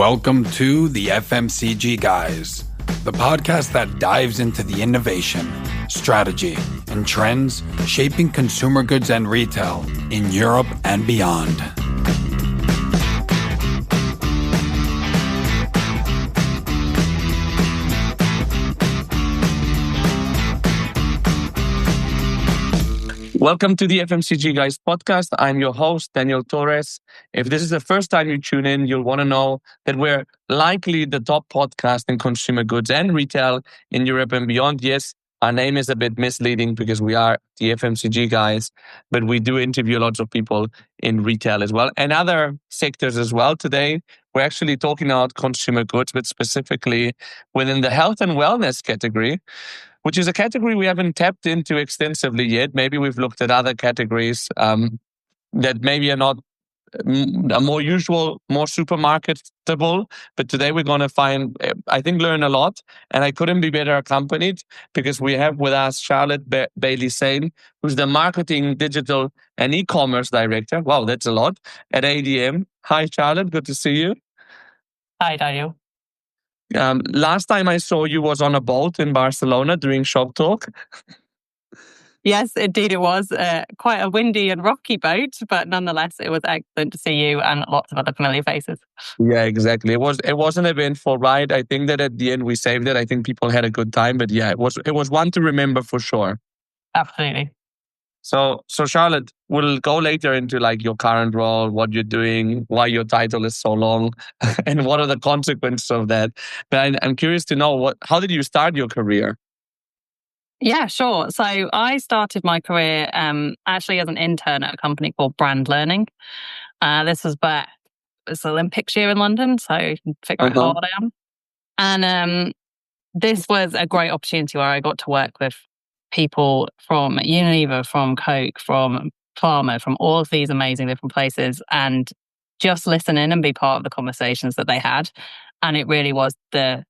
Welcome to the FMCG Guys, the podcast that dives into the innovation, strategy, and trends shaping consumer goods and retail in Europe and beyond. Welcome to the FMCG Guys podcast. I'm your host, Daniel Torres. If this is the first time you tune in, you'll want to know that we're likely the top podcast in consumer goods and retail in Europe and beyond. Yes, our name is a bit misleading because we are the FMCG Guys, but we do interview lots of people in retail as well and other sectors as well. Today, we're actually talking about consumer goods, but specifically within the health and wellness category, which is a category we haven't tapped into extensively yet. Maybe we've looked at other categories that maybe are not more usual, more supermarketable. But today we're going to learn a lot. And I couldn't be better accompanied because we have with us Charlotte Bailey-Sane, who's the marketing, digital, and e-commerce director. Wow, that's a lot at ADM. Hi, Charlotte. Good to see you. Hi, Daniel. Last time I saw you was on a boat in Barcelona doing Shop Talk. Yes, indeed it was. Quite a windy and rocky boat, but nonetheless, it was excellent to see you and lots of other familiar faces. Yeah, exactly. It was an eventful ride. I think that at the end we saved it. I think people had a good time, but yeah, it was one to remember for sure. Absolutely. So Charlotte, we'll go later into like your current role, what you're doing, why your title is so long, and what are the consequences of that. But I'm curious to know how did you start your career? Yeah, sure. So I started my career actually as an intern at a company called Brand Learning. This was back, it's Olympics year in London, so you can figure out how old I am. And this was a great opportunity where I got to work with people from Unilever, from Coke, from Pharma, from all of these amazing different places, and just listen in and be part of the conversations that they had. And it really was the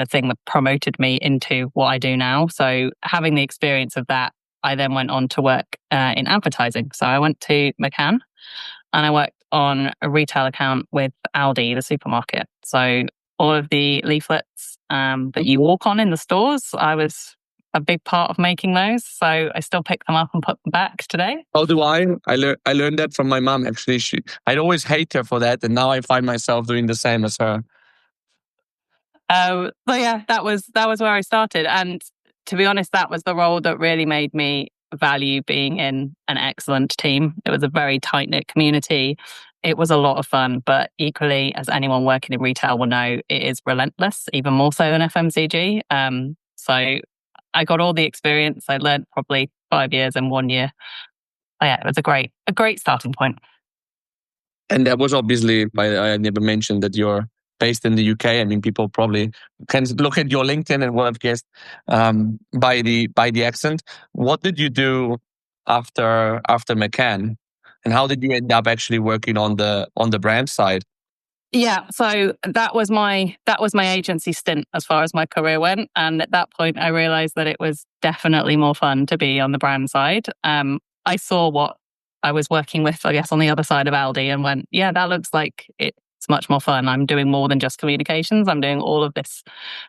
thing that promoted me into what I do now. So having the experience of that, I then went on to work in advertising. So I went to McCann and I worked on a retail account with Aldi, the supermarket. So all of the leaflets that you walk on in the stores, I was a big part of making those. So I still pick them up and put them back today. Oh, do I? I learned that from my mom, actually. I'd always hate her for that. And now I find myself doing the same as her. So yeah, that was where I started. And to be honest, that was the role that really made me value being in an excellent team. It was a very tight-knit community. It was a lot of fun, but equally, as anyone working in retail will know, it is relentless, even more so than FMCG. So I got all the experience. I learned probably 5 years in 1 year. Yeah, it was a great starting point. And that was obviously, I never mentioned that you're based in the UK. I mean, people probably can look at your LinkedIn and will have guessed by the accent. What did you do after McCann, and how did you end up actually working on the brand side? Yeah, so that was my agency stint as far as my career went, and at that point, I realized that it was definitely more fun to be on the brand side. I saw what I was working with, I guess, on the other side of Aldi, and went, yeah, that looks like it's much more fun. I'm doing more than just communications. I'm doing all of this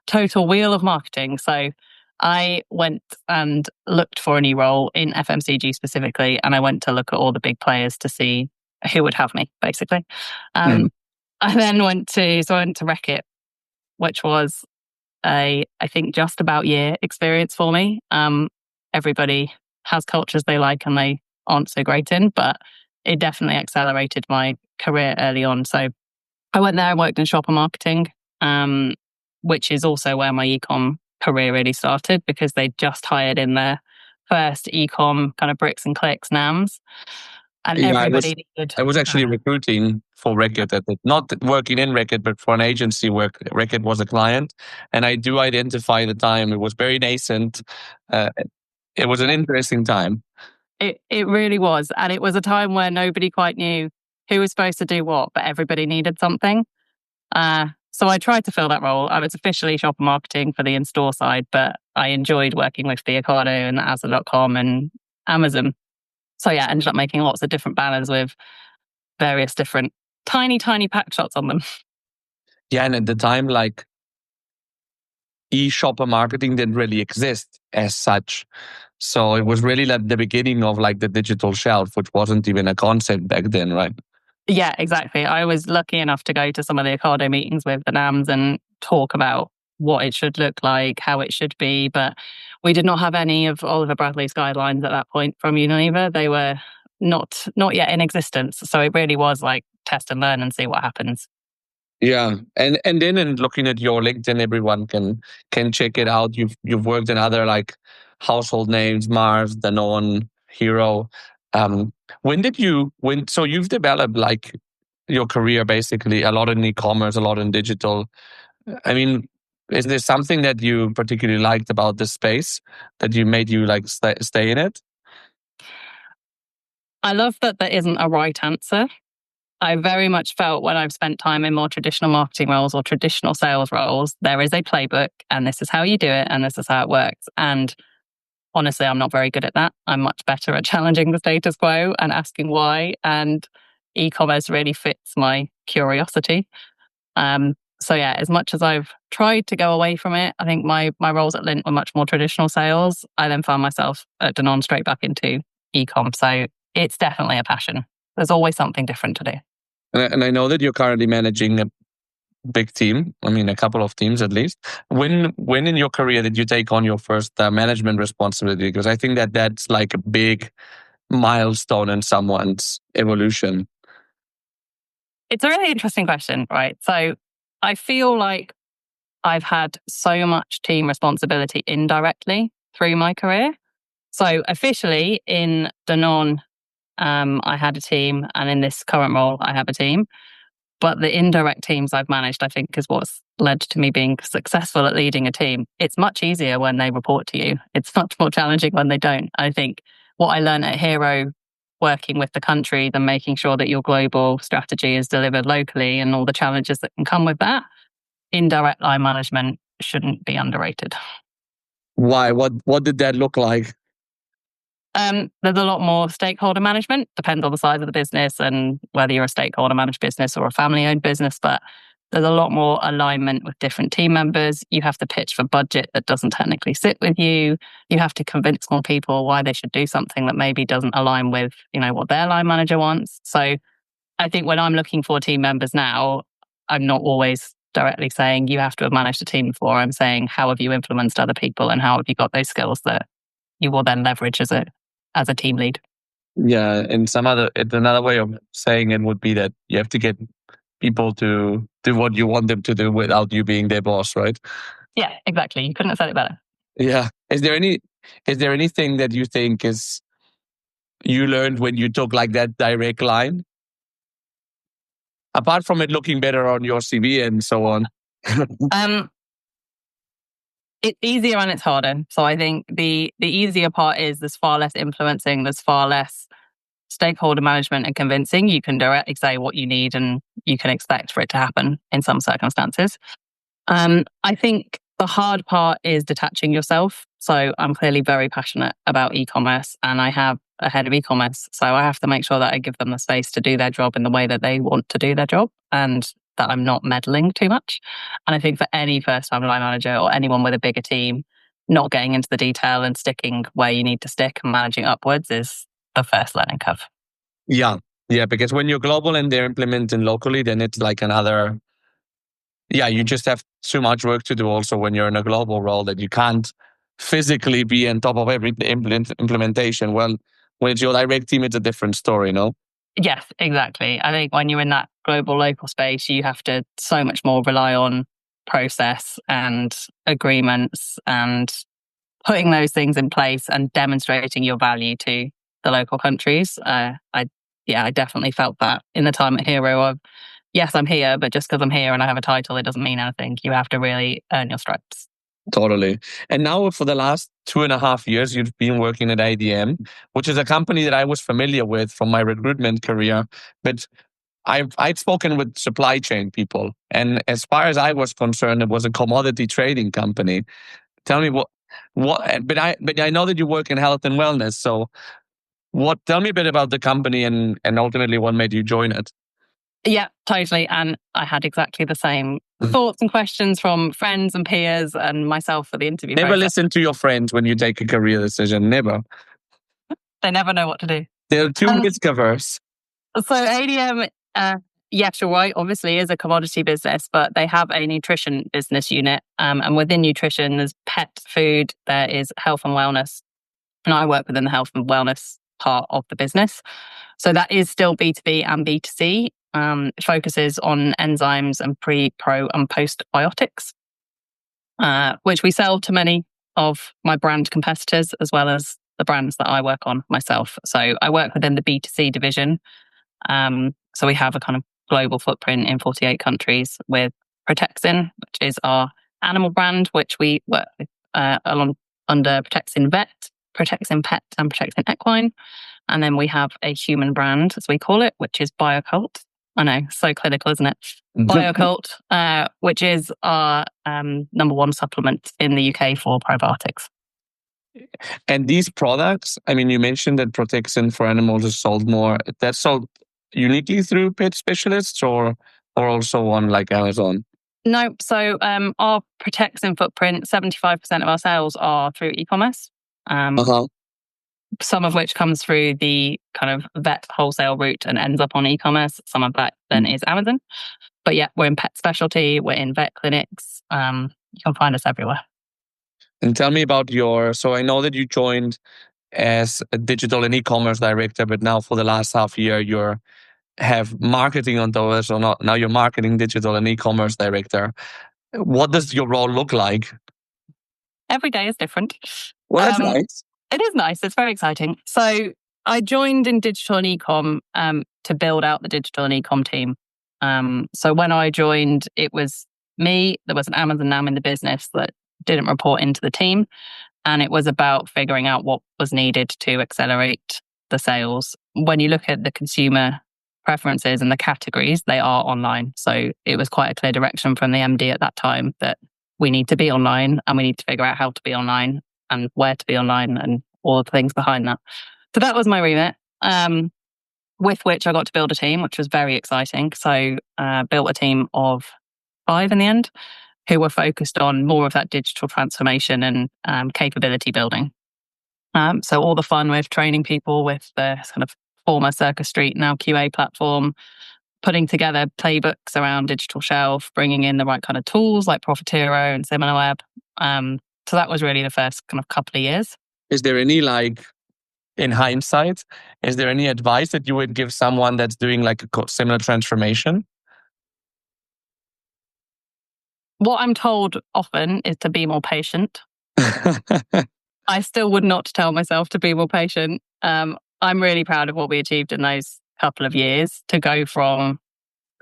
total wheel of marketing. So I went and looked for a new role in FMCG specifically, and I went to look at all the big players to see who would have me, basically. I then went to Reckitt, which was I think just about year experience for me. Everybody has cultures they like and they aren't so great in, but it definitely accelerated my career early on. So I went there and worked in shopper marketing, which is also where my e-com career really started, because they just hired in their first e-com kind of bricks and clicks NAMs. And yeah, everybody I was actually recruiting for Reckitt, not working in Reckitt, but for an agency where Reckitt was a client. And I do identify the time. It was very nascent. It was an interesting time. It really was. And it was a time where nobody quite knew who was supposed to do what, but everybody needed something. So I tried to fill that role. I was officially shopper marketing for the in-store side, but I enjoyed working with the Ocado and Asda.com and Amazon. So yeah, I ended up making lots of different banners with various different tiny pack shots on them. Yeah, and at the time, like e-shopper marketing didn't really exist as such. So it was really like the beginning of like the digital shelf, which wasn't even a concept back then, right? Yeah, exactly. I was lucky enough to go to some of the Ocado meetings with the NAMs and talk about what it should look like, how it should be. But we did not have any of Oliver Bradley's guidelines at that point from Unilever. They were not yet in existence. So it really was like test and learn and see what happens. Yeah, and then in looking at your LinkedIn, everyone can check it out. You've worked in other like household names, Mars, Danone, Hero. Um, so you've developed like your career basically a lot in e-commerce, a lot in digital. I mean, is there something that you particularly liked about this space that you made you like stay in it? I love that there isn't a right answer. I very much felt when I've spent time in more traditional marketing roles or traditional sales roles, there is a playbook and this is how you do it and this is how it works. And honestly, I'm not very good at that. I'm much better at challenging the status quo and asking why. And e-commerce really fits my curiosity. So yeah, as much as I've tried to go away from it, I think my roles at Lint were much more traditional sales. I then found myself at Danone straight back into e-com. So it's definitely a passion. There's always something different to do. And I know that you're currently managing a big team. I mean, a couple of teams at least. When in your career did you take on your first management responsibility? Because I think that that's like a big milestone in someone's evolution. It's a really interesting question, right? So I feel like I've had so much team responsibility indirectly through my career. So officially in Danone, I had a team, and in this current role, I have a team. But the indirect teams I've managed, I think, is what's led to me being successful at leading a team. It's much easier when they report to you. It's much more challenging when they don't. I think what I learned at Hero, working with the country, then making sure that your global strategy is delivered locally and all the challenges that can come with that, indirect line management shouldn't be underrated. Why? What did that look like? There's a lot more stakeholder management. Depends on the size of the business and whether you're a stakeholder managed business or a family owned business. But there's a lot more alignment with different team members. You have to pitch for budget that doesn't technically sit with you. You have to convince more people why they should do something that maybe doesn't align with, what their line manager wants. So I think when I'm looking for team members now, I'm not always directly saying you have to have managed a team before. I'm saying how have you influenced other people and how have you got those skills that you will then leverage as a team lead. Yeah, and another way of saying it would be that you have to get people to do what you want them to do without you being their boss, right? Yeah, exactly. You couldn't have said it better. Yeah. Is there anything that you think you learned when you took like that direct line? Apart from it looking better on your CV and so on. It's easier and it's harder. So I think the easier part is there's far less influencing, there's far less stakeholder management and convincing. You can directly say what you need and you can expect for it to happen in some circumstances. I think the hard part is detaching yourself. So I'm clearly very passionate about e-commerce and I have a head of e-commerce. So I have to make sure that I give them the space to do their job in the way that they want to do their job and that I'm not meddling too much. And I think for any first-time line manager or anyone with a bigger team, not getting into the detail and sticking where you need to stick and managing upwards is the first learning curve. Yeah. Yeah, because when you're global and they're implementing locally, then it's like another... Yeah, you just have too much work to do also when you're in a global role that you can't physically be on top of every implementation. Well, when it's your direct team, it's a different story, no? Yes, exactly. I think when you're in that global local space, you have to so much more rely on process and agreements and putting those things in place and demonstrating your value to the local countries. I definitely felt that in the time at Hero. Yes, I'm here, but just because I'm here and I have a title, it doesn't mean anything. You have to really earn your stripes. Totally. And now for the last 2.5 years, you've been working at ADM, which is a company that I was familiar with from my recruitment career. But I'd spoken with supply chain people. And as far as I was concerned, it was a commodity trading company. Tell me but I know that you work in health and wellness. So tell me a bit about the company and ultimately what made you join it. Yeah, totally. And I had exactly the same thoughts and questions from friends and peers and myself for the interview Never process. listen to your friends when you take a career decision. Never. They never know what to do. They're too risk averse. So ADM, yes, you're right, obviously is a commodity business, but they have a nutrition business unit. And within nutrition, there's pet food, there is health and wellness. And I work within the health and wellness part of the business. So that is still B2B and B2C. It focuses on enzymes and pre, pro, and postbiotics, which we sell to many of my brand competitors, as well as the brands that I work on myself. So I work within the B2C division. So we have a kind of global footprint in 48 countries with Protexin, which is our animal brand, which we work with under Protexin Vet, Protexin Pet, and Protexin Equine. And then we have a human brand, as we call it, which is BioCult. I know, so clinical, isn't it? BioCult, which is our number one supplement in the UK for probiotics. And these products, I mean, you mentioned that Protexin for animals is sold more. That's sold uniquely through pet specialists or also on like Amazon? No. So our Protexin footprint, 75% of our sales are through eCommerce. Some of which comes through the kind of vet wholesale route and ends up on eCommerce. Some of that then is Amazon. But yeah, we're in pet specialty, we're in vet clinics. You can find us everywhere. And tell me about so I know that you joined as a digital and e-commerce director, but now for the last half year, you have marketing on those or not. Now you're marketing, digital and e-commerce director. What does your role look like? Every day is different. Well, that's nice. It is nice. It's very exciting. So I joined in digital and e-com to build out the digital and e-com team. So when I joined, it was me. There was an Amazon NAM in the business that didn't report into the team. And it was about figuring out what was needed to accelerate the sales. When you look at the consumer preferences and the categories, they are online. So it was quite a clear direction from the MD at that time that we need to be online and we need to figure out how to be online and where to be online and all the things behind that. So that was my remit, with which I got to build a team, which was very exciting. So built a team of 5 in the end, who were focused on more of that digital transformation and capability building. So all the fun with training people with the kind of former Circus Street, now QA platform, putting together playbooks around digital shelf, bringing in the right kind of tools like Profitero and SimilarWeb. So that was really the first kind of couple of years. Is there any, in hindsight, is there any advice that you would give someone that's doing like a similar transformation? What I'm told often is to be more patient. I still would not tell myself to be more patient. I'm really proud of what we achieved in those couple of years to go from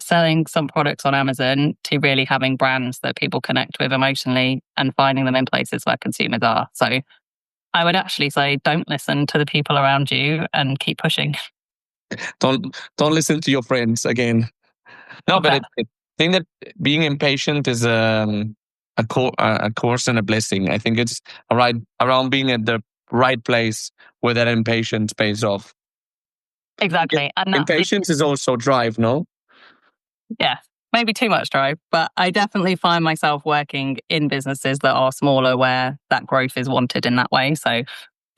selling some products on Amazon to really having brands that people connect with emotionally and finding them in places where consumers are. So I would actually say don't listen to the people around you and keep pushing. Don't listen to your friends again. No, but I think that being impatient is a course and a blessing. I think it's around being at the right place where that impatience pays off. Exactly. And impatience is also drive, no? Yeah, maybe too much drive, but I definitely find myself working in businesses that are smaller where that growth is wanted in that way. So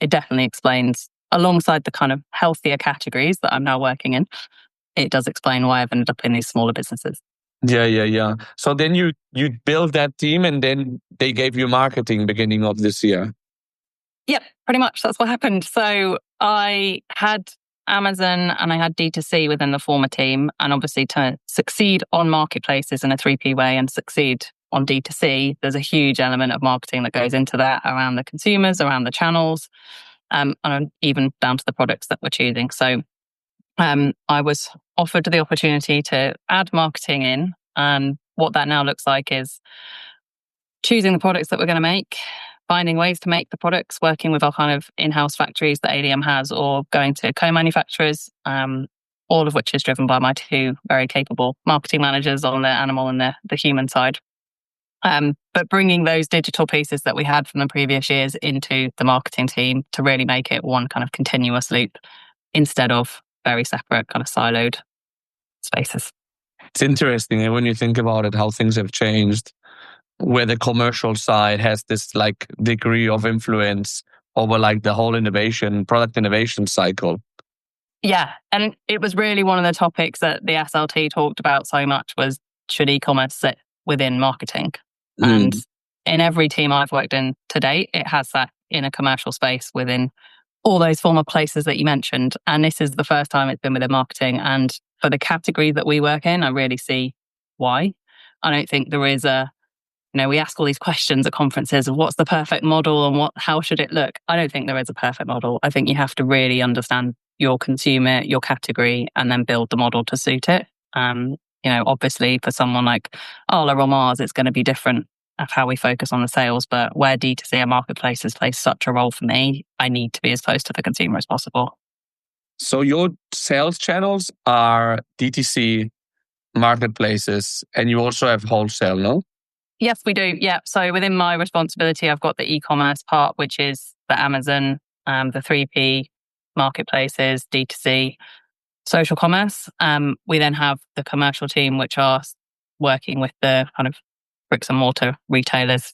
it definitely explains, alongside the kind of healthier categories that I'm now working in, it does explain why I've ended up in these smaller businesses. Yeah. So then you build that team and then they gave you marketing beginning of this year. Yep, pretty much. That's what happened. So I had Amazon and I had D2C within the former team. And obviously to succeed on marketplaces in a 3P way and succeed on D2C, there's a huge element of marketing that goes into that around the consumers, around the channels, and even down to the products that we're choosing. So I was offered the opportunity to add marketing in. And what that now looks like is choosing the products that we're going to make, finding ways to make the products, working with our kind of in-house factories that ADM has, or going to co-manufacturers, all of which is driven by my 2 very capable marketing managers on the animal and the human side. But bringing those digital pieces that we had from the previous years into the marketing team to really make it one kind of continuous loop instead of very separate kind of siloed spaces. It's interesting when you think about it, how things have changed, where the commercial side has this like degree of influence over like the whole product innovation cycle. Yeah. And it was really one of the topics that the SLT talked about so much was, should e-commerce sit within marketing? And in every team I've worked in to date, it has that in a commercial space within all those former places that you mentioned. And this is the first time it's been within marketing. And for the category that we work in, I really see why. I don't think there is we ask all these questions at conferences of what's the perfect model and how should it look? I don't think there is a perfect model. I think you have to really understand your consumer, your category, and then build the model to suit it. Obviously for someone like Leroy Mars, it's going to be different of how we focus on the sales, but where D2C and marketplaces play such a role for me, I need to be as close to the consumer as possible. So your sales channels are D2C, marketplaces, and you also have wholesale, no? Yes, we do. Yeah. So within my responsibility, I've got the e-commerce part, which is the Amazon, the 3P, marketplaces, D2C, social commerce. We then have the commercial team, which are working with the kind of bricks and mortar retailers,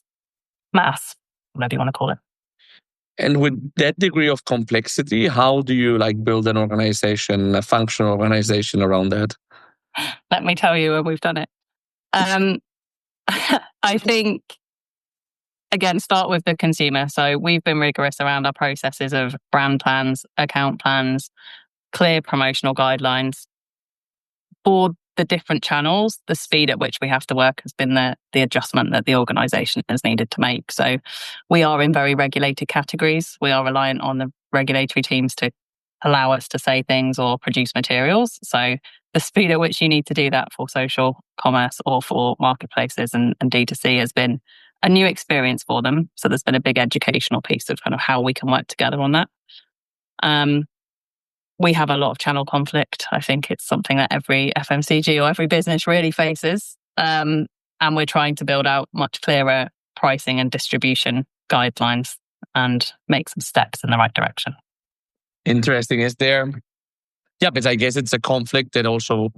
mass, whatever you want to call it. And with that degree of complexity, how do you like build an organization, a functional organization around that? Let me tell you, we've done it. I think, again, start with the consumer. So we've been rigorous around our processes of brand plans, account plans, clear promotional guidelines. For the different channels, the speed at which we have to work has been the adjustment that the organisation has needed to make. So we are in very regulated categories. We are reliant on the regulatory teams to allow us to say things or produce materials. So the speed at which you need to do that for social commerce or for marketplaces and D2C has been a new experience for them. So there's been a big educational piece of kind of how we can work together on that. We have a lot of channel conflict. I think it's something that every FMCG or every business really faces. And we're trying to build out much clearer pricing and distribution guidelines and make some steps in the right direction. Interesting. Is there? Yeah, but I guess it's a conflict that also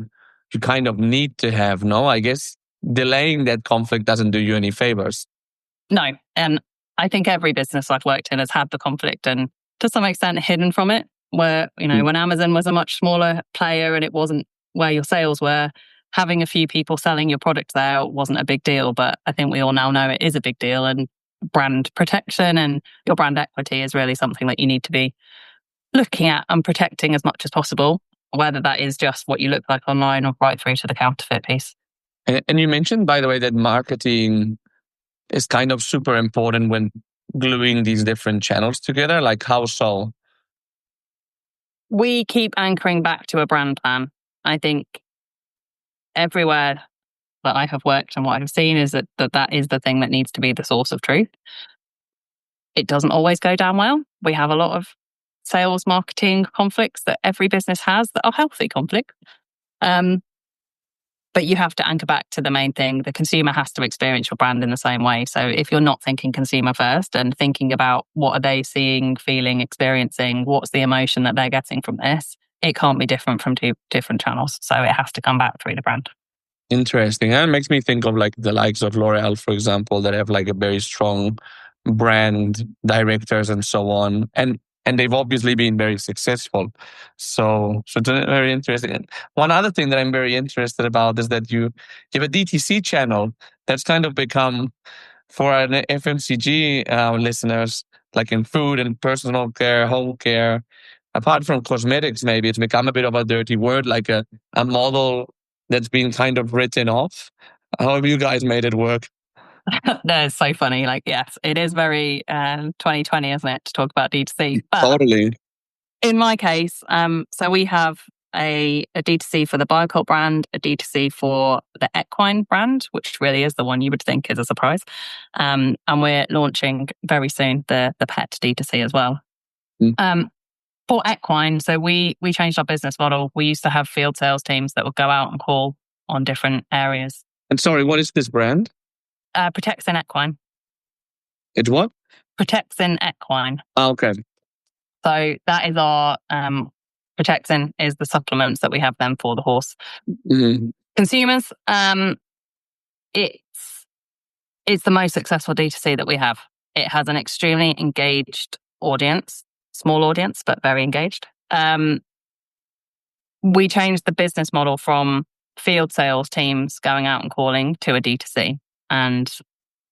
you kind of need to have, no? I guess delaying that conflict doesn't do you any favors. No. And I think every business I've worked in has had the conflict and to some extent hidden from it. Where, when Amazon was a much smaller player and it wasn't where your sales were, having a few people selling your product there wasn't a big deal. But I think we all now know it is a big deal. And brand protection and your brand equity is really something that you need to be looking at and protecting as much as possible, whether that is just what you look like online or right through to the counterfeit piece. And you mentioned, by the way, that marketing is kind of super important when gluing these different channels together. Like how so? We keep anchoring back to a brand plan. I think everywhere that I have worked and what I've seen is that is the thing that needs to be the source of truth. It doesn't always go down well. We have a lot of sales marketing conflicts that every business has that are healthy conflicts. But you have to anchor back to the main thing. The consumer has to experience your brand in the same way. So if you're not thinking consumer first and thinking about what are they seeing, feeling, experiencing, what's the emotion that they're getting from this, it can't be different from two different channels. So it has to come back through the brand. Interesting. And it makes me think of like the likes of L'Oreal, for example, that have like a very strong brand directors and so on. And they've obviously been very successful. So it's very interesting. And one other thing that I'm very interested about is that you have a DTC channel that's kind of become, for an FMCG listeners, like in food and personal care, home care, apart from cosmetics, maybe it's become a bit of a dirty word, like a model that's been kind of written off. How have you guys made it work? That is so funny. Like, yes, it is very 2020, isn't it, to talk about D2C? But totally. In my case, so we have a D2C for the Biocult brand, a D2C for the equine brand, which really is the one you would think is a surprise. And we're launching very soon the pet D2C as well. For equine, so we changed our business model. We used to have field sales teams that would go out and call on different areas. And sorry, what is this brand? Protexin Equine. It's what? Protexin Equine. Oh, okay. So that is our Protexin is the supplements that we have then for the horse. Mm-hmm. Consumers, it's the most successful D2C that we have. It has an extremely engaged audience, small audience, but very engaged. We changed the business model from field sales teams going out and calling to a D2C. And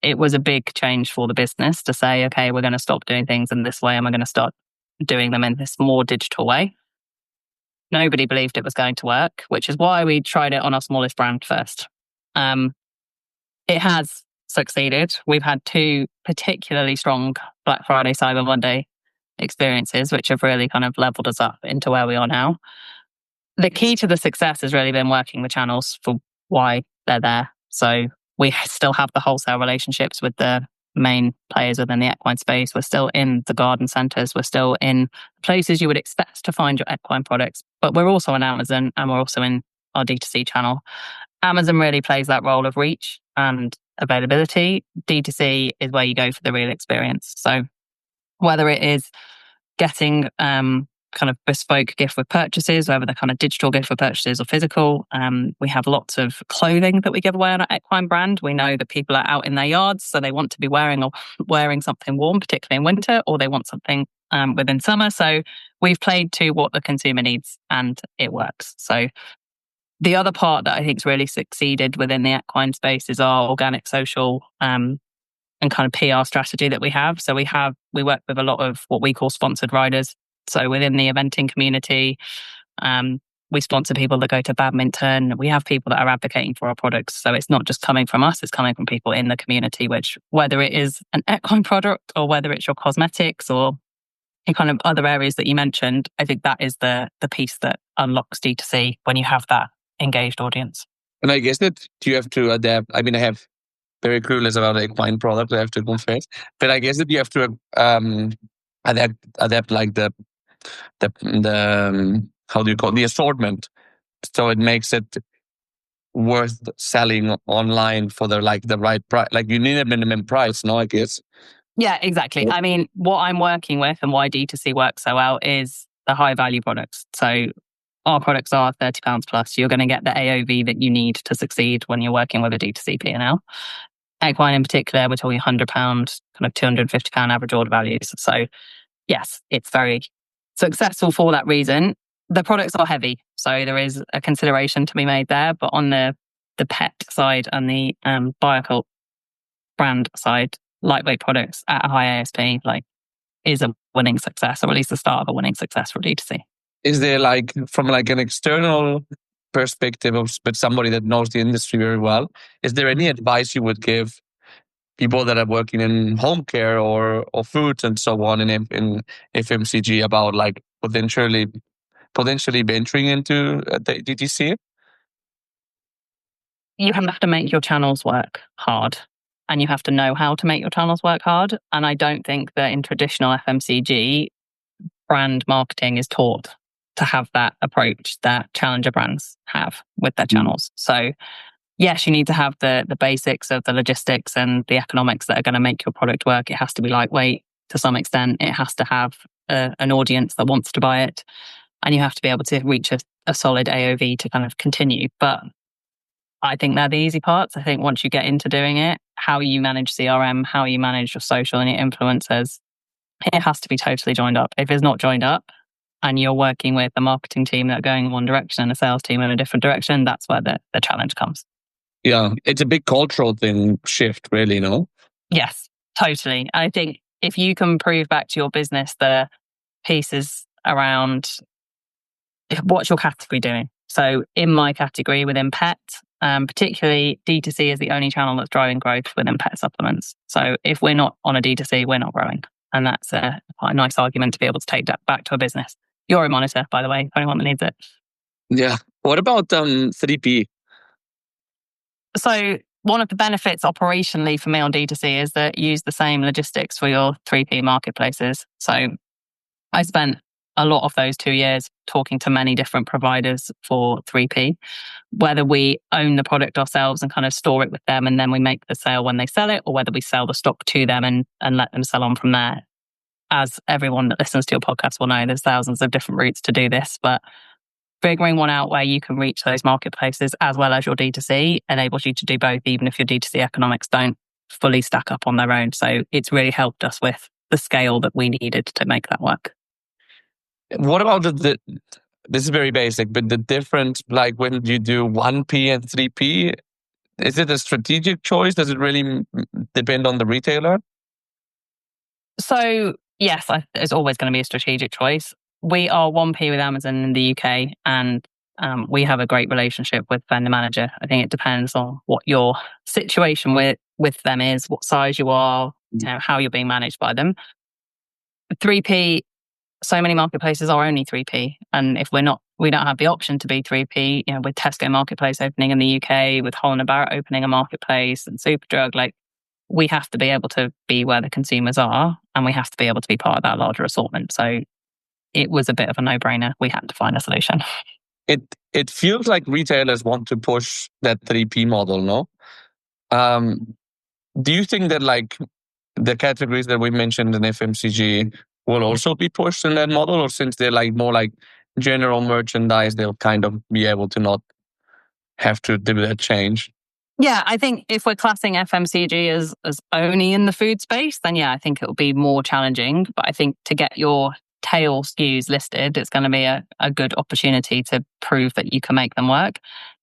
it was a big change for the business to say, okay, we're going to stop doing things in this way and we're going to start doing them in this more digital way. Nobody believed it was going to work, which is why we tried it on our smallest brand first. It has succeeded. We've had 2 particularly strong Black Friday, Cyber Monday experiences, which have really kind of leveled us up into where we are now. The key to the success has really been working the channels for why they're there. So we still have the wholesale relationships with the main players within the equine space. We're still in the garden centres. We're still in places you would expect to find your equine products. But we're also on Amazon and we're also in our D2C channel. Amazon really plays that role of reach and availability. D2C is where you go for the real experience. So whether it is getting kind of bespoke gift with purchases, whether they're kind of digital gift with purchases or physical. We have lots of clothing that we give away on our equine brand. We know that people are out in their yards, so they want to be wearing something warm, particularly in winter, or they want something within summer. So we've played to what the consumer needs and it works. So the other part that I think's really succeeded within the equine space is our organic social and kind of PR strategy that we have. So we work with a lot of what we call sponsored riders. So within the eventing community, we sponsor people that go to badminton. We have people that are advocating for our products. So it's not just coming from us, it's coming from people in the community, which whether it is an equine product or whether it's your cosmetics or in kind of other areas that you mentioned, I think that is the piece that unlocks D2C when you have that engaged audience. And I guess that you have to adapt. I mean, I have very clueless about the equine product, I have to confess. But I guess that you have to adapt like the how do you call it? The assortment, so it makes it worth selling online for the right price. Like you need a minimum price, no? I guess. Yeah, exactly. I mean, what I'm working with and why D2C works so well is the high value products. So our products are £30 plus. You're going to get the AOV that you need to succeed when you're working with a D2C P&L. Equine in particular, we're talking £100, kind of £250 average order values. So yes, it's very successful for that reason. The products are heavy, so there is a consideration to be made there. But on the pet side and the Biocult brand side, lightweight products at a high ASP is a winning success, or at least the start of a winning success for D2C. Is there from an external perspective but somebody that knows the industry very well, is there any advice you would give people that are working in home care or food and so on in FMCG about potentially venturing into DTC? You have to make your channels work hard, and you have to know how to make your channels work hard. And I don't think that in traditional FMCG, brand marketing is taught to have that approach that challenger brands have with their channels. So yes, you need to have the basics of the logistics and the economics that are going to make your product work. It has to be lightweight to some extent. It has to have an audience that wants to buy it. And you have to be able to reach a solid AOV to kind of continue. But I think they're the easy parts. I think once you get into doing it, how you manage CRM, how you manage your social and your influencers, it has to be totally joined up. If it's not joined up and you're working with a marketing team that are going in one direction and a sales team in a different direction, that's where the challenge comes. Yeah, it's a big cultural shift, really, no? Yes, totally. I think if you can prove back to your business the pieces around what's your category doing. So in my category within pet, particularly D2C is the only channel that's driving growth within pet supplements. So if we're not on a D2C, we're not growing. And that's quite a nice argument to be able to take that back to a business. You're a monitor, by the way, for anyone that needs it. Yeah. What about 3P? So one of the benefits operationally for me on D2C is that you use the same logistics for your 3P marketplaces. So I spent a lot of those 2 years talking to many different providers for 3P, whether we own the product ourselves and kind of store it with them and then we make the sale when they sell it, or whether we sell the stock to them and let them sell on from there. As everyone that listens to your podcast will know, there's thousands of different routes to do this, but figuring one out where you can reach those marketplaces as well as your D2C enables you to do both, even if your D2C economics don't fully stack up on their own. So it's really helped us with the scale that we needed to make that work. What about this is very basic, but the difference, like when you do 1P and 3P, is it a strategic choice? Does it really depend on the retailer? So yes, it's always going to be a strategic choice. We are 1P with Amazon in the UK, and we have a great relationship with vendor manager. I think it depends on what your situation with them is, what size you are, how you're being managed by them. 3P, so many marketplaces are only 3P, and if we don't have the option to be 3P. With Tesco Marketplace opening in the UK, with Holland & Barrett opening a marketplace, and Superdrug, like, we have to be able to be where the consumers are, and we have to be able to be part of that larger assortment. So it was a bit of a no-brainer. We had to find a solution. It feels like retailers want to push that 3P model, no? Do you think that like the categories that we mentioned in FMCG will also be pushed in that model, or since they're like more like general merchandise, they'll kind of be able to not have to do that change? Yeah, I think if we're classing FMCG as only in the food space, then yeah, I think it will be more challenging. But I think to get your tail SKUs listed, it's going to be a good opportunity to prove that you can make them work.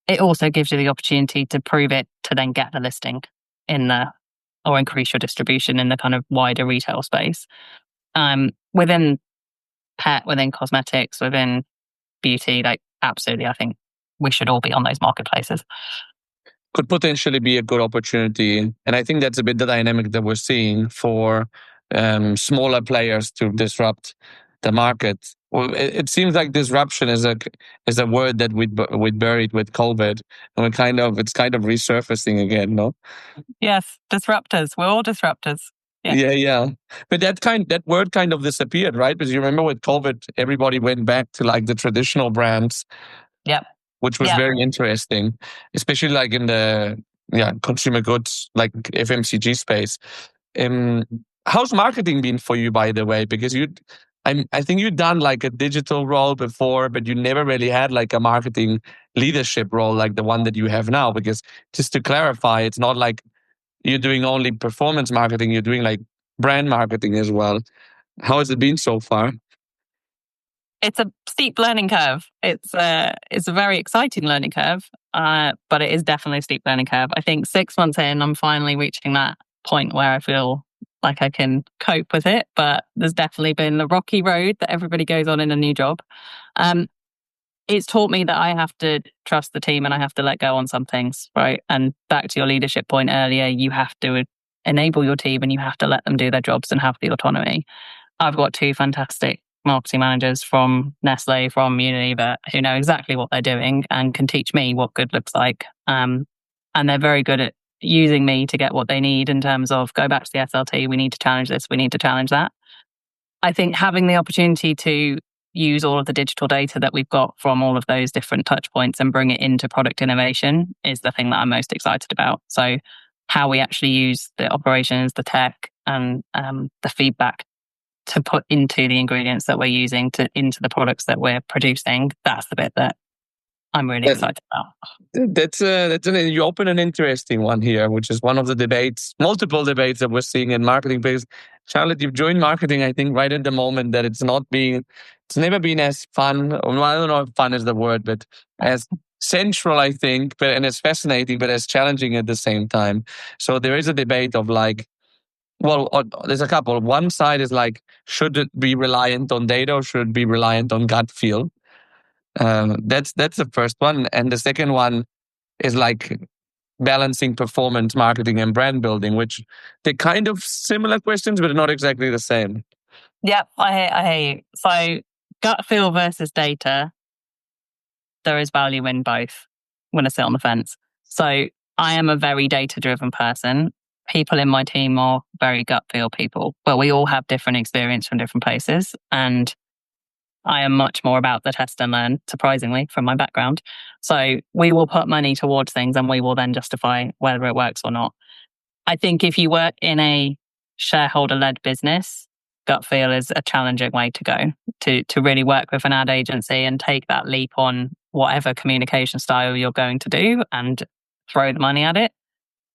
It also gives you the opportunity to prove it to then get the listing or increase your distribution in the kind of wider retail space. Within pet, within cosmetics, within beauty, like absolutely, I think we should all be on those marketplaces. Could potentially be a good opportunity. And I think that's a bit the dynamic that we're seeing for smaller players to disrupt the market. Well, it seems like disruption is a word that we buried with COVID, and it's kind of resurfacing again, no? Yes, disruptors. We're all disruptors. Yeah. But that word kind of disappeared, right? Because you remember with COVID, everybody went back to like the traditional brands. Yep. Which was very interesting, especially like in the consumer goods, like FMCG space. How's marketing been for you, by the way? Because I think you'd done like a digital role before, but you never really had like a marketing leadership role like the one that you have now. Because just to clarify, it's not like you're doing only performance marketing, you're doing like brand marketing as well. How has it been so far? It's a steep learning curve. It's a very exciting learning curve, but it is definitely a steep learning curve. I think 6 months in, I'm finally reaching that point where I feel like I can cope with it. But there's definitely been the rocky road that everybody goes on in a new job. It's taught me that I have to trust the team and I have to let go on some things, right? And back to your leadership point earlier, you have to enable your team and you have to let them do their jobs and have the autonomy. I've got 2 fantastic marketing managers from Nestle, from Unilever, who know exactly what they're doing and can teach me what good looks like. And they're very good at using me to get what they need in terms of go back to the SLT, we need to challenge this, we need to challenge that. I think having the opportunity to use all of the digital data that we've got from all of those different touch points and bring it into product innovation is the thing that I'm most excited about. So how we actually use the operations, the tech, and the feedback to put into the ingredients that we're using into the products that we're producing, that's the bit that I'm really excited about. You open an interesting one here, which is one of the multiple debates that we're seeing in marketing. Because Charlotte, you've joined marketing, I think, right at the moment that it's never been as fun. Well, I don't know if fun is the word, but as central, I think, and as fascinating, but as challenging at the same time. So there is a debate of like, well, there's a couple. One side is like, should it be reliant on data or should it be reliant on gut feel? That's the first one. And the second one is like balancing performance marketing and brand building, which they're kind of similar questions, but not exactly the same. Yep, I hear you. So gut feel versus data, there is value in both. I'm going to sit on the fence. So I am a very data-driven person. People in my team are very gut feel people, but we all have different experience from different places. And I am much more about the test and learn, surprisingly, from my background. So we will put money towards things and we will then justify whether it works or not. I think if you work in a shareholder-led business, gut feel is a challenging way to go, to really work with an ad agency and take that leap on whatever communication style you're going to do and throw the money at it,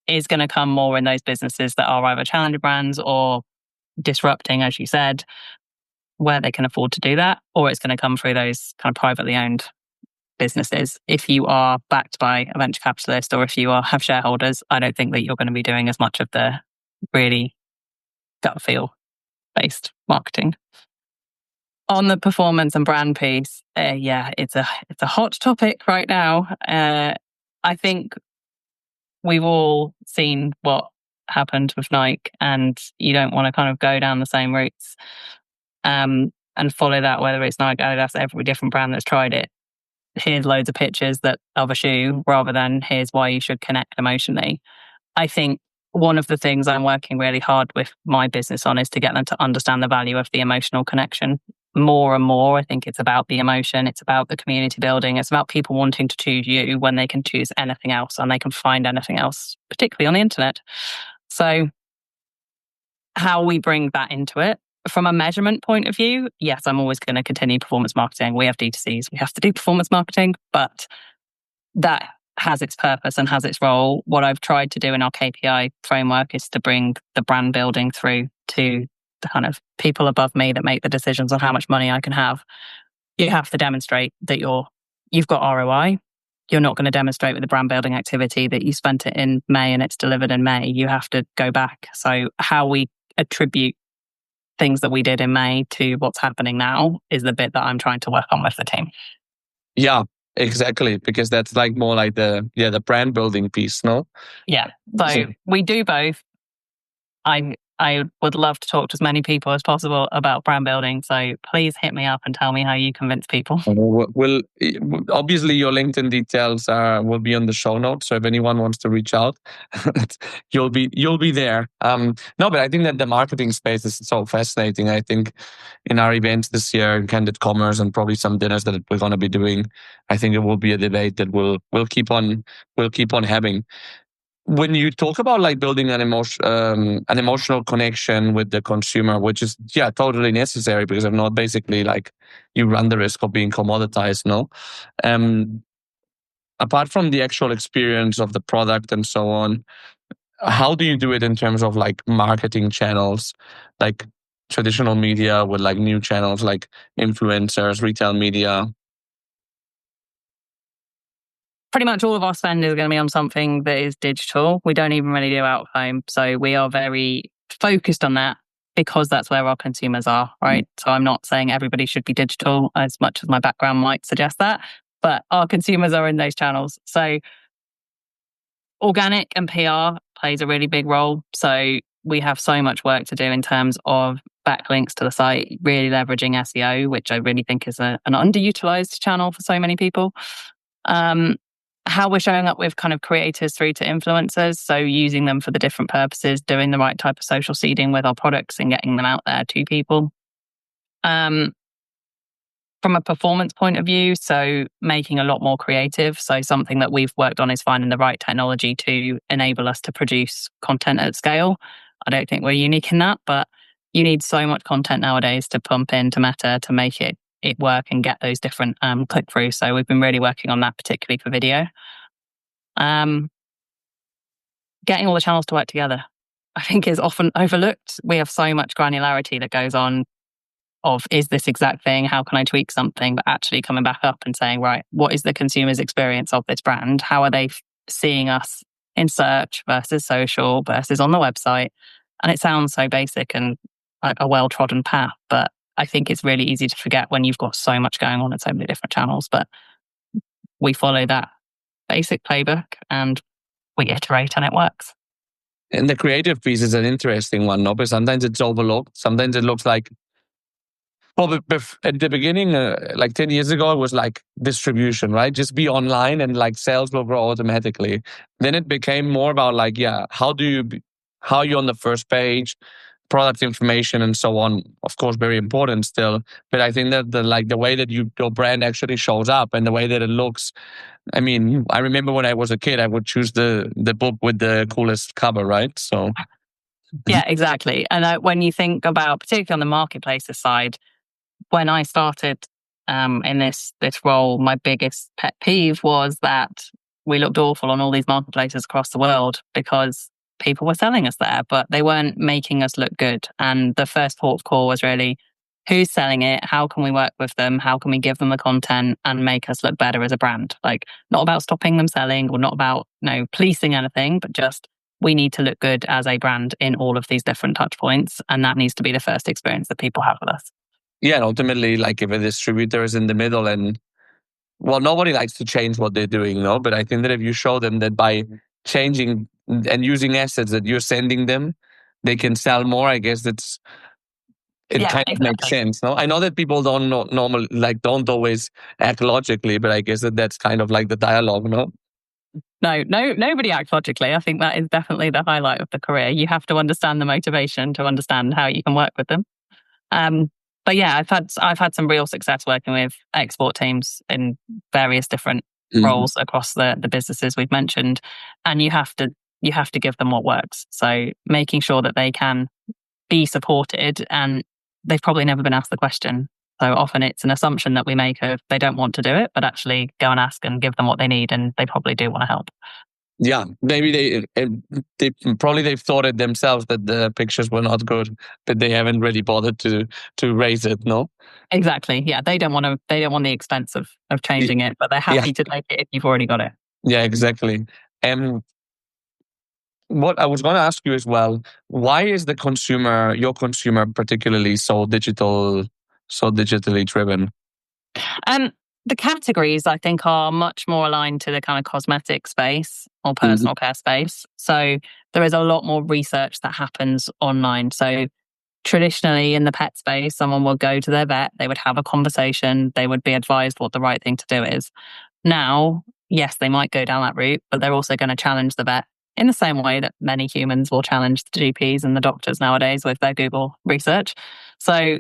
is going to come more in those businesses that are either challenger brands or disrupting, as you said, where they can afford to do that, or it's going to come through those kind of privately owned businesses. If you are backed by a venture capitalist or if you have shareholders, I don't think that you're going to be doing as much of the really gut feel based marketing. On the performance and brand piece, it's a hot topic right now. I think we've all seen what happened with Nike, and you don't want to kind of go down the same routes and follow that, whether it's Nike, Adidas, every different brand that's tried it. Here's loads of pictures of a shoe rather than here's why you should connect emotionally. I think one of the things I'm working really hard with my business on is to get them to understand the value of the emotional connection more and more. I think it's about the emotion. It's about the community building. It's about people wanting to choose you when they can choose anything else and they can find anything else, particularly on the internet. So how we bring that into it, from a measurement point of view, yes, I'm always going to continue performance marketing. We have D2Cs. We have to do performance marketing, but that has its purpose and has its role. What I've tried to do in our KPI framework is to bring the brand building through to the kind of people above me that make the decisions on how much money I can have. You have to demonstrate that you've got ROI. You're not going to demonstrate with the brand building activity that you spent it in May and it's delivered in May. You have to go back. So how we attribute things that we did in May to what's happening now is the bit that I'm trying to work on with the team. Yeah, exactly. Because that's like more like the brand building piece, no? Yeah. So we do both. I would love to talk to as many people as possible about brand building. So please hit me up and tell me how you convince people. Well, obviously your LinkedIn details will be on the show notes. So if anyone wants to reach out, you'll be there. No, but I think that the marketing space is so fascinating. I think in our events this year, in Candid Commerce and probably some dinners that we're going to be doing, I think it will be a debate that we'll keep on having. When you talk about like building an emotional connection with the consumer, which is totally necessary, because if not, basically like you run the risk of being commoditized, no? Apart from the actual experience of the product and so on, how do you do it in terms of like marketing channels, like traditional media with like new channels like influencers, retail media? Pretty much all of our spend is going to be on something that is digital. We don't even really do out of home. So we are very focused on that because that's where our consumers are, right? So I'm not saying everybody should be digital as much as my background might suggest that, but our consumers are in those channels. So organic and PR plays a really big role. So we have so much work to do in terms of backlinks to the site, really leveraging SEO, which I really think is an underutilized channel for so many people. How we're showing up with kind of creators through to influencers. So using them for the different purposes, doing the right type of social seeding with our products and getting them out there to people. From a performance point of view, so making a lot more creative. So something that we've worked on is finding the right technology to enable us to produce content at scale. I don't think we're unique in that, but you need so much content nowadays to pump into Meta to make it work and get those different click-throughs. So we've been really working on that, particularly for video. Getting all the channels to work together, I think, is often overlooked. We have so much granularity that goes on of, is this exact thing? How can I tweak something? But actually coming back up and saying, right, what is the consumer's experience of this brand? How are they seeing us in search versus social versus on the website? And it sounds so basic and like a well-trodden path, but I think it's really easy to forget when you've got so much going on in so many different channels. But we follow that basic playbook and we iterate and it works. And the creative piece is an interesting one, no? But sometimes it's overlooked. Sometimes it looks like, well, at the beginning, like 10 years ago, it was like distribution, right? Just be online and like sales will grow automatically. Then it became more about like, how are you on the first page? Product information and so on, of course, very important still. But I think that the way that your brand actually shows up and the way that it looks. I mean, I remember when I was a kid, I would choose the book with the coolest cover, right? So Yeah, exactly. And when you think about, particularly on the marketplaces side, when I started in this role, my biggest pet peeve was that we looked awful on all these marketplaces across the world because people were selling us there, but they weren't making us look good. And the first port of call was really, who's selling it? How can we work with them? How can we give them the content and make us look better as a brand? Like, not about stopping them selling or not about policing anything, but just we need to look good as a brand in all of these different touch points. And that needs to be the first experience that people have with us. Yeah, and ultimately, like if a distributor is in the middle and, well, nobody likes to change what they're doing, no? But I think that if you show them that by changing and using assets that you're sending them, they can sell more, I guess it kind of makes sense, no? I know that people don't don't always act logically, but I guess that's kind of like the dialogue, no? No, nobody acts logically. I think that is definitely the highlight of the career. You have to understand the motivation to understand how you can work with them. But yeah, I've had some real success working with export teams in various different roles across the businesses we've mentioned, and you have to give them what works. So making sure that they can be supported, and they've probably never been asked the question. So often it's an assumption that we make of they don't want to do it, but actually go and ask and give them what they need, and they probably do want to help. Yeah, maybe they've thought it themselves that the pictures were not good, but they haven't really bothered to raise it. No, exactly. Yeah, they don't want the expense of changing it, but they're happy to take it if you've already got it. Yeah, exactly. What I was going to ask you as well, why is your consumer particularly so digitally driven? The categories, I think, are much more aligned to the kind of cosmetic space or personal care space. So there is a lot more research that happens online. So traditionally in the pet space, someone will go to their vet, they would have a conversation, they would be advised what the right thing to do is. Now, yes, they might go down that route, but they're also going to challenge the vet in the same way that many humans will challenge the GPs and the doctors nowadays with their Google research. So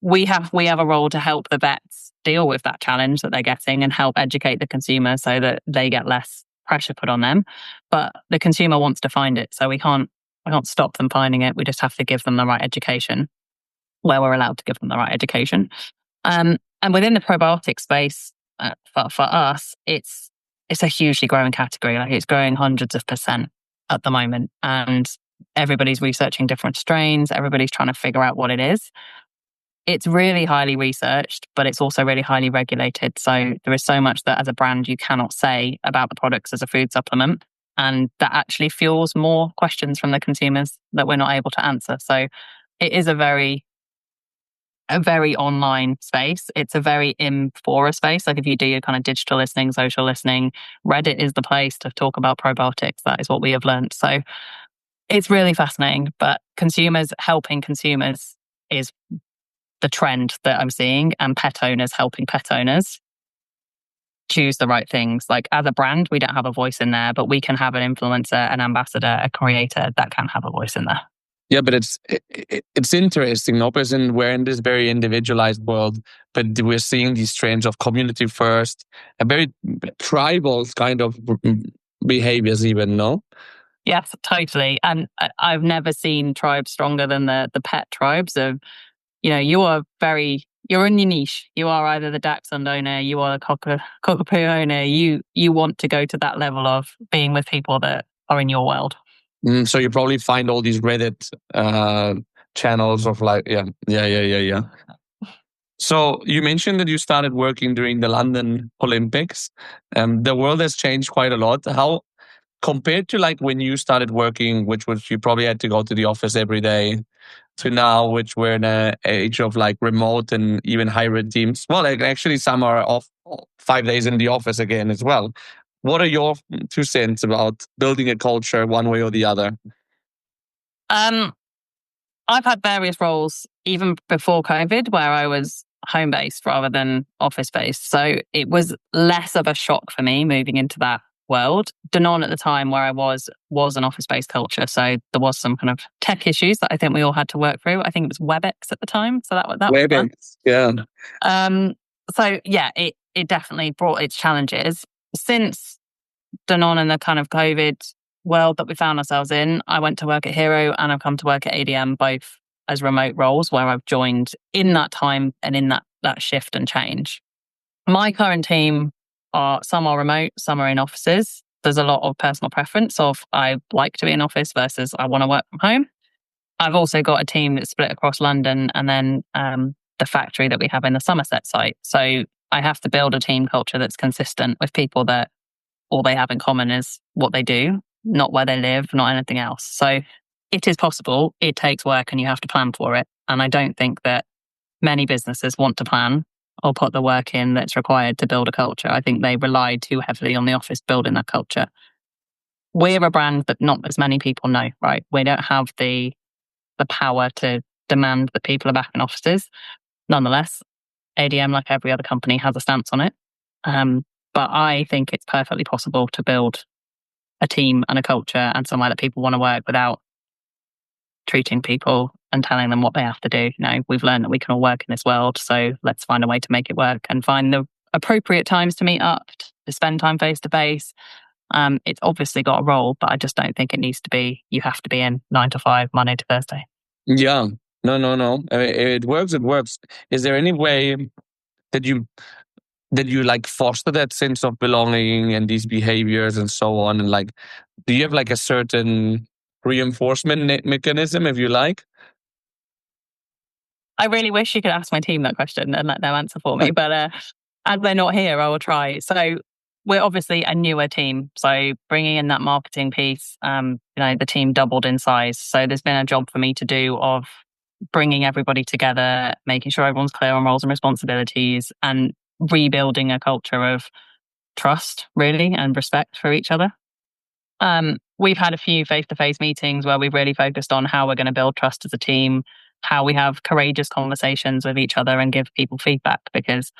we have a role to help the vets deal with that challenge that they're getting and help educate the consumer so that they get less pressure put on them. But the consumer wants to find it, so we can't stop them finding it. We just have to give them the right education where we're allowed to give them the right education. And within the probiotic space, for us, it's a hugely growing category. Like, it's growing hundreds of % at the moment, and everybody's researching different strains. Everybody's trying to figure out what it is. It's really highly researched, but it's also really highly regulated. So there is so much that as a brand you cannot say about the products as a food supplement. And that actually fuels more questions from the consumers that we're not able to answer. So it is a very online space. It's a very in-fora space. Like, if you do your kind of digital listening, social listening, Reddit is the place to talk about probiotics. That is what we have learned. So it's really fascinating. But helping consumers is the trend that I'm seeing, and pet owners helping pet owners choose the right things. Like, as a brand, we don't have a voice in there, but we can have an influencer, an ambassador, a creator that can have a voice in there. Yeah, but it's interesting, no? Because we're in this very individualized world, but we're seeing these trends of community first, a very tribal kind of behaviors even, no? Yes, totally. And I've never seen tribes stronger than the pet tribes of, you're in your niche. You are either the dachshund owner, you are the cockapoo owner. You want to go to that level of being with people that are in your world. So you probably find all these Reddit channels of like, yeah. So you mentioned that you started working during the London Olympics. The world has changed quite a lot. How, compared to like when you started working, which was you probably had to go to the office every day, to now, which we're in an age of like remote and even hybrid teams. Well, like actually some are off 5 days in the office again as well. What are your 2 cents about building a culture one way or the other? I've had various roles even before COVID where I was home-based rather than office-based. So it was less of a shock for me moving into that world. Danone at the time where I was an office-based culture. So there was some kind of tech issues that I think we all had to work through. I think it was WebEx at the time. So that WebEx, was fun. Yeah. So yeah, it definitely brought its challenges. Since Danone and the kind of COVID world that we found ourselves in, I went to work at Hero and I've come to work at ADM, both as remote roles where I've joined in that time and in that shift and change. My current team some are remote, some are in offices. There's a lot of personal preference of I like to be in office versus I want to work from home. I've also got a team that's split across London and then the factory that we have in the Somerset site. So I have to build a team culture that's consistent with people that all they have in common is what they do, not where they live, not anything else. So it is possible. It takes work and you have to plan for it. And I don't think that many businesses want to plan or put the work in that's required to build a culture. I think they rely too heavily on the office building that culture. We're a brand that not as many people know, right? We don't have the power to demand that people are back in offices. Nonetheless, ADM, like every other company, has a stance on it. But I think it's perfectly possible to build a team and a culture and somewhere that people want to work without treating people and telling them what they have to do. We've learned that we can all work in this world, so let's find a way to make it work and find the appropriate times to meet up, to spend time face to face. It's obviously got a role, but I just don't think it needs to be, you have to be in 9 to 5, Monday to Thursday. Yeah. No. I mean, it works. Is there any way that you like foster that sense of belonging and these behaviors and so on? And like, do you have like a certain reinforcement mechanism, if you like? I really wish you could ask my team that question and let them answer for me. But as they're not here, I will try. So we're obviously a newer team. So bringing in that marketing piece, the team doubled in size. So there's been a job for me to do of bringing everybody together, making sure everyone's clear on roles and responsibilities, and rebuilding a culture of trust, really, and respect for each other. We've had a few face-to-face meetings where we've really focused on how we're going to build trust as a team, how we have courageous conversations with each other and give people feedback, because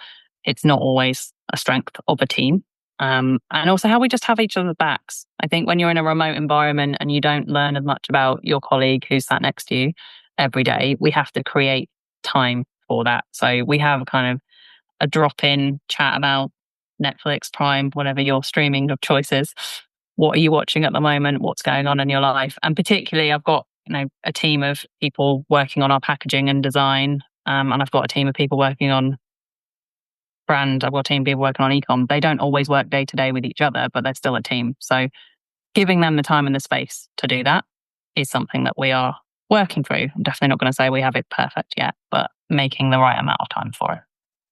it's not always a strength of a team. And also how we just have each other's backs. I think when you're in a remote environment and you don't learn as much about your colleague who's sat next to you every day, we have to create time for that. So we have kind of a drop-in chat about Netflix, Prime, whatever your streaming of choice is. What are you watching at the moment? What's going on in your life? And particularly, I've got a team of people working on our packaging and design, and I've got a team of people working on brand. I've got a team of people working on e-com. They don't always work day to day with each other, but they're still a team. So giving them the time and the space to do that is something that we are working through. I'm definitely not going to say we have it perfect yet, but making the right amount of time for it.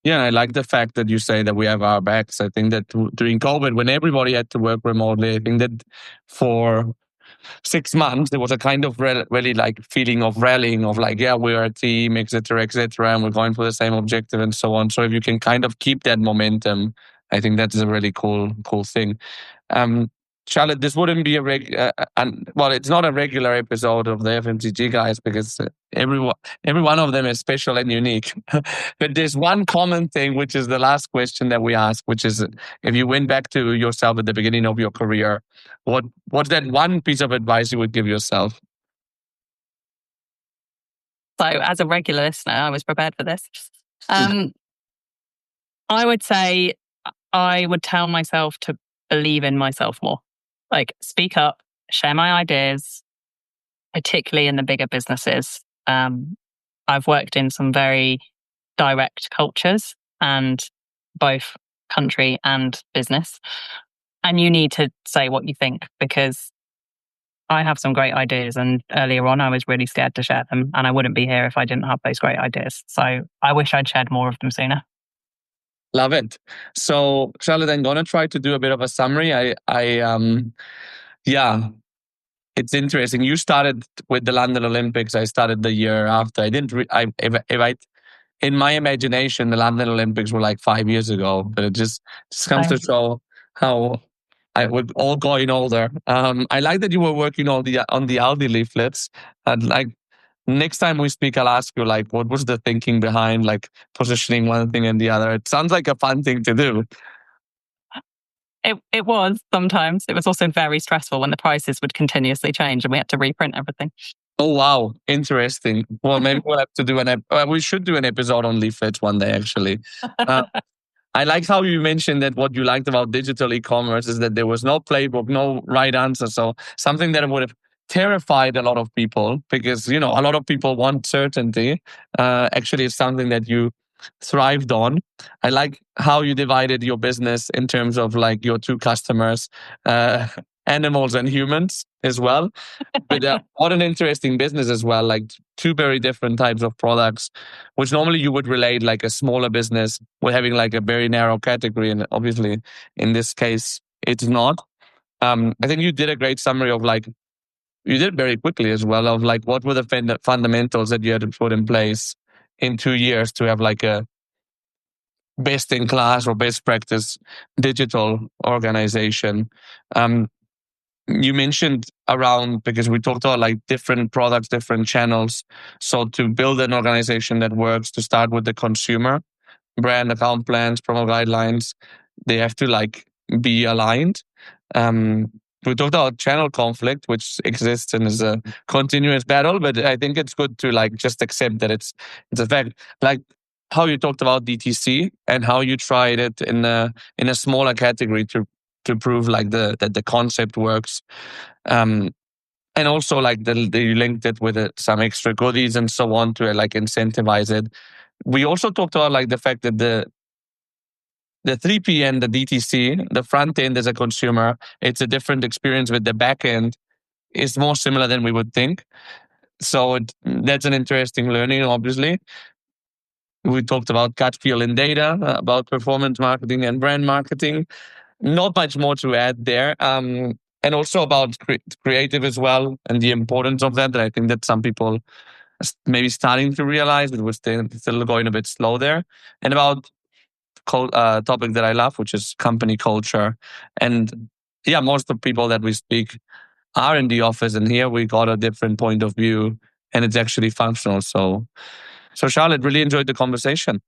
Yeah, I like the fact that you say that we have our backs. I think that during COVID, when everybody had to work remotely, I think that for 6 months, there was a kind of really like feeling of rallying of like, yeah, we're a team, etc., and we're going for the same objective and so on. So if you can kind of keep that momentum, I think that's a really cool thing. Charlotte, this wouldn't be it's not a regular episode of the FMCG Guys because every one of them is special and unique. But there's one common thing, which is the last question that we ask, which is if you went back to yourself at the beginning of your career, what's that one piece of advice you would give yourself? So as a regular listener, I was prepared for this. I would say I would tell myself to believe in myself more. Like, speak up, share my ideas, particularly in the bigger businesses. I've worked in some very direct cultures, and both country and business. And you need to say what you think, because I have some great ideas, and earlier on I was really scared to share them, and I wouldn't be here if I didn't have those great ideas. So I wish I'd shared more of them sooner. Love it. So, Charlotte, I'm going to try to do a bit of a summary. It's interesting. You started with the London Olympics. I started the year after. I didn't. In my imagination, the London Olympics were like 5 years ago, but it just comes to show how we're all going older. I like that you were working on the Aldi leaflets, and like, next time we speak, I'll ask you, like, what was the thinking behind, like, positioning one thing and the other? It sounds like a fun thing to do. It was sometimes. It was also very stressful when the prices would continuously change and we had to reprint everything. Oh, wow. Interesting. Well, maybe we'll have to do we should do an episode on leaflets one day, actually. I like how you mentioned that what you liked about digital e-commerce is that there was no playbook, no right answer. So something that would have terrified a lot of people because, a lot of people want certainty. Actually, it's something that you thrived on. I like how you divided your business in terms of like your two customers, animals and humans as well. But what an interesting business as well, like two very different types of products, which normally you would relate like a smaller business with having like a very narrow category. And obviously in this case, it's not. I think you did a great summary of like, you did very quickly as well of like, what were the fundamentals that you had to put in place in 2 years to have like a best in class or best practice digital organization. You mentioned around, because we talked about like different products, different channels. So to build an organization that works, to start with the consumer, brand account plans, promo guidelines, they have to like be aligned. We talked about channel conflict, which exists and is a continuous battle, but I think it's good to like just accept that it's a fact. Like how you talked about DTC and how you tried it in a smaller category to prove like that the concept works. And also like you linked it with some extra goodies and so on to like incentivize it. We also talked about like the fact that the 3P and the DTC, the front end as a consumer, it's a different experience, with the back end is more similar than we would think. So that's an interesting learning, obviously. We talked about gut feel and data, about performance marketing and brand marketing. Not much more to add there. And also about creative as well and the importance of that. I think that some people maybe starting to realize, but we're still going a bit slow there. And about topic that I love, which is company culture. And yeah, most of the people that we speak are in the office, and here we got a different point of view, and it's actually functional. So Charlotte, really enjoyed the conversation.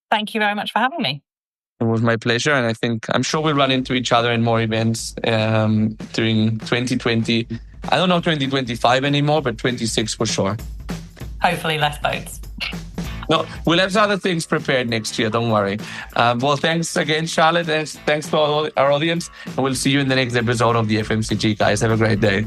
Thank you very much for having me. It was my pleasure. And I'm sure we'll run into each other in more events during 2020. I don't know 2025 anymore, but 26 for sure. Hopefully less boats. No, we'll have other things prepared next year. Don't worry. Well, thanks again, Charlotte. And thanks to our audience. And we'll see you in the next episode of the FMCG Guys. Have a great day.